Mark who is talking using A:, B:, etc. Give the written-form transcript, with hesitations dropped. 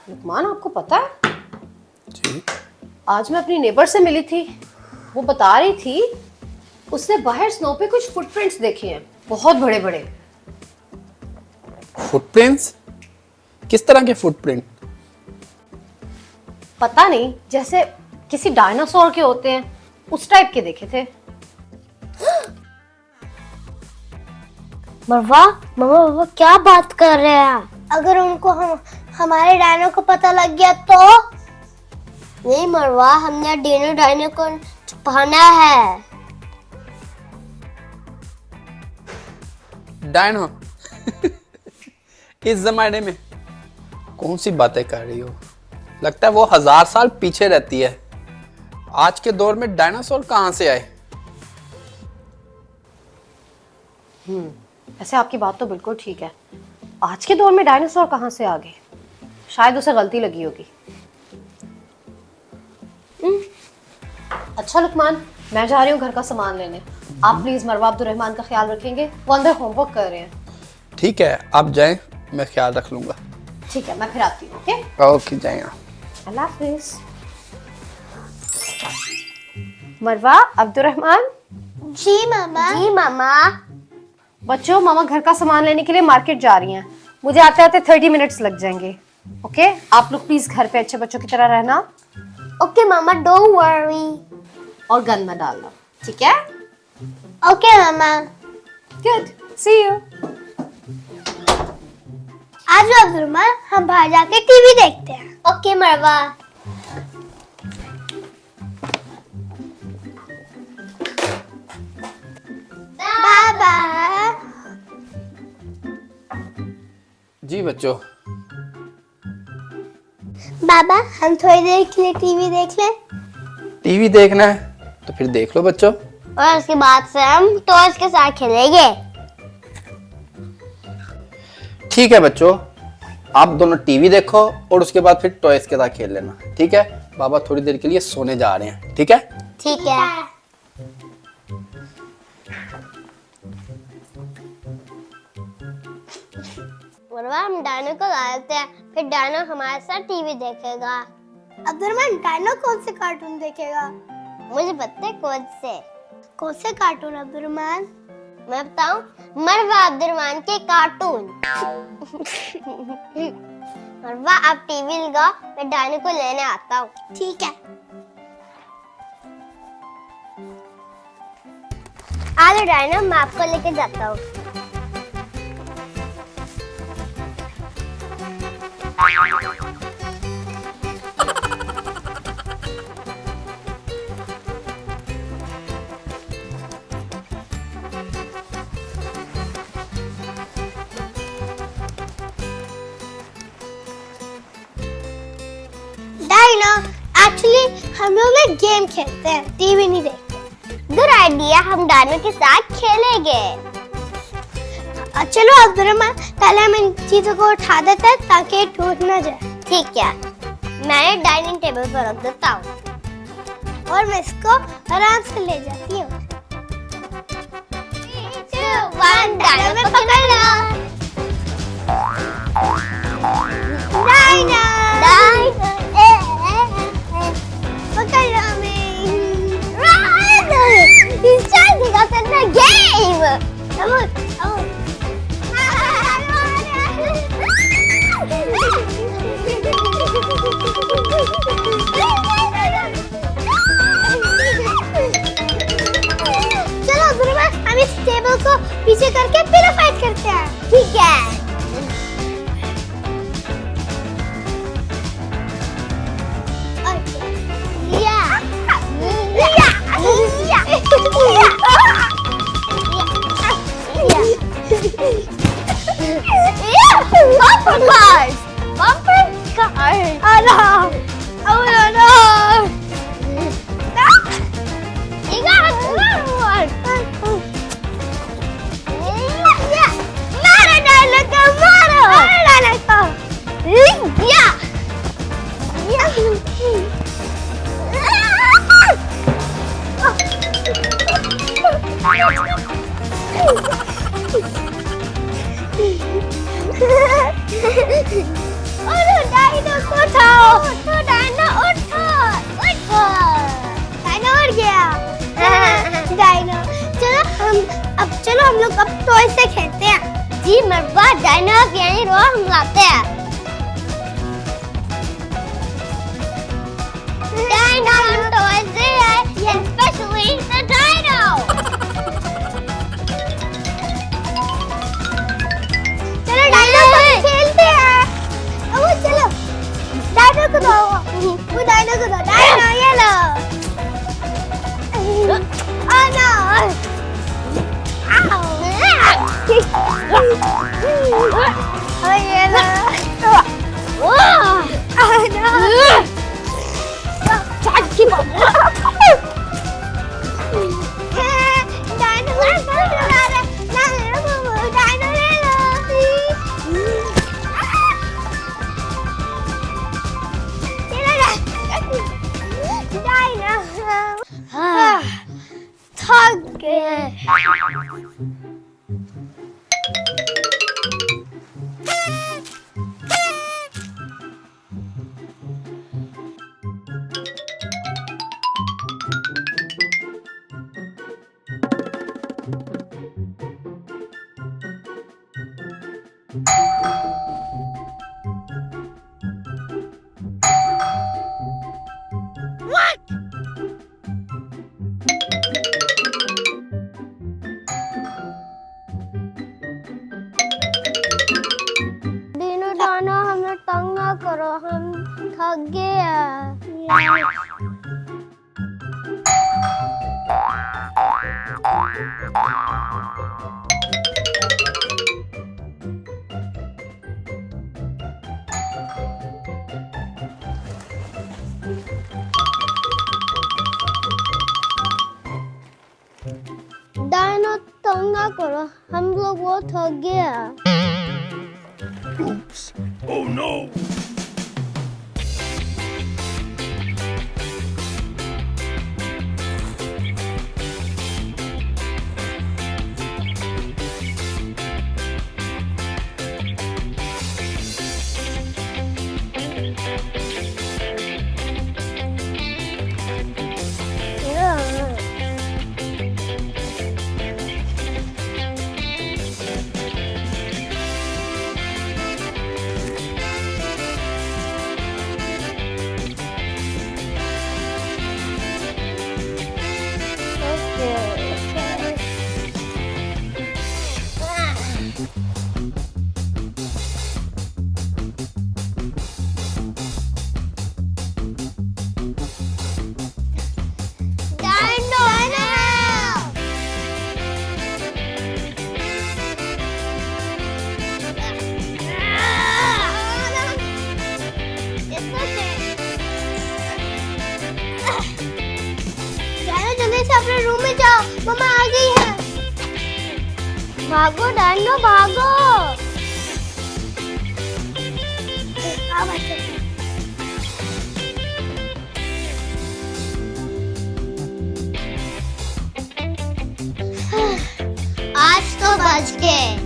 A: लुकमान, आपको पता है
B: जी।
A: आज मैं अपनी नेबर से मिली थी। वो बता रही थी उसने बाहर स्नो पे कुछ फुटप्रिंट्स देखे हैं, बहुत बड़े बड़े।
B: फुटप्रिंट्स? किस तरह के फुटप्रिंट?
A: पता नहीं, जैसे किसी डायनासोर के होते हैं उस टाइप के देखे थे।
C: मरवा, मम्मा पापा क्या बात कर रहे हैं? अगर उनको हमारे डायनो को पता लग गया तो? नहीं मरवा, हमने डायनो को छुपाना है।
B: डायनो? इस जमाने में कौन सी बातें कर रही हो? लगता है वो 1000 साल पीछे रहती है। आज के दौर में डायनासोर कहां से आए?
A: ऐसे आपकी बात तो बिल्कुल ठीक है। आज के दौर में डायनासोर कहाँ से आ गए? शायद उसे गलती लगी होगी। अच्छा लुकमान, मैं जा रही हूँ घर का सामान लेने। आप प्लीज मरवा अब्दुर्रहमान का ख्याल रखेंगे, वो अंदर होमवर्क कर रहे हैं।
B: ठीक है, आप जाएं, मैं ख्याल रख लूंगा।
A: ठीक है, मैं फिर आती हूँ। ओके,
B: ओके, जाएं आप।
A: अल्लाह हाफिज। मरवा, अब्दुर्रहमान।
C: जी मामा। जी मामा।
A: बच्चों, मामा घर का सामान लेने के लिए मार्केट जा रही हैं। मुझे आते आते 30 मिनट्स लग जाएंगे। ओके, आप लोग प्लीज घर पे अच्छे बच्चों की तरह रहना।
C: Okay mama, don't worry.
A: और गन मत डालना, ठीक है?
C: Okay mama.
A: Good, see you.
C: आज अब्दुर्रहमान, हम बाहर जाके टीवी देखते हैं। ओके मरवा। बाबा।
B: जी बच्चों।
C: बाबा, हम थोड़ी देर के लिए टीवी देख लें?
B: टीवी देखना है तो फिर देख लो बच्चों।
C: और उसके बाद से हम टॉयज के साथ खेलेंगे।
B: ठीक है बच्चों, आप दोनों टीवी देखो और उसके बाद फिर टॉयज के साथ खेल लेना, ठीक है? बाबा थोड़ी देर के लिए सोने जा रहे हैं, ठीक है?
C: ठीक है। मरवा, हम डायनो को लाते हैं, फिर डायनो हमारे साथ टीवी देखेगा। अब्दुर्रहमान, डायनो कौन से कार्टून देखेगा? मुझे पता है कौन से। कौन से कार्टून अब्दुर्रहमान? मैं बताऊं, मरवा अब्दुर्रहमान के कार्टून। मरवा, आप टीवी लगाओ, मैं डायनो को लेने आता हूँ। ठीक है। आज डायनो, मैं आपको लेके जाता हूँ। डायनो, एक्चुअली हम लोग ना गेम खेलते हैं, टीवी नहीं देखते। गुड आइडिया, हम डायनो के साथ खेलेंगे। चलो अब्दुर्रहमान, पहले हम इन चीजों को उठा देते हैं ताकि ये टूट ना जाए। ठीक है, मैं डाइनिंग टेबल पर रख देता हूँ और मैं इसको आराम से ले जाती हूँ। 3, 2, 1, डायनो में पकड़ लो। डायनो, डायनो, पकड़ लो हमें। He's trying to get in the game. Come on, come on. चलो अब्दुर्रहमान, हम इस टेबल को पीछे करके फिर फाइट करते हैं। ठीक है। Bumper cars! Bumper cars! Oh no! Oh no no! You got another one! Mara Dinoco! Mara Dinoco! Yeah! Dino को उठाओ, उठो डायनो, उठो, उठो। डायनो उड़ गया। डायनो, चलो हम लोग अब टॉय से खेलते हैं। जी मरवा, डायनो यहीं रहो, हम लाते हैं। Dino toys there, especially the dino. चलो डायनो को खेलते हैं। वो चलो डायनो को दो, वो डायनो को दो। डायनो ये लो। Oh no! Ow! Oh ये लो। Oh no! Keep on. Dino ले लो, Dino ले लो। Dino, थक गए। Dino Dino हमें तंग ना करो, हम थक गए हैं। डायनो तंग ना करो, हम लोग वो थक गया।
B: Oops. Oh no.
C: अपने रूम में जाओ, मम्मा आ गई है। भागो डायनो भागो। आज तो बच गए।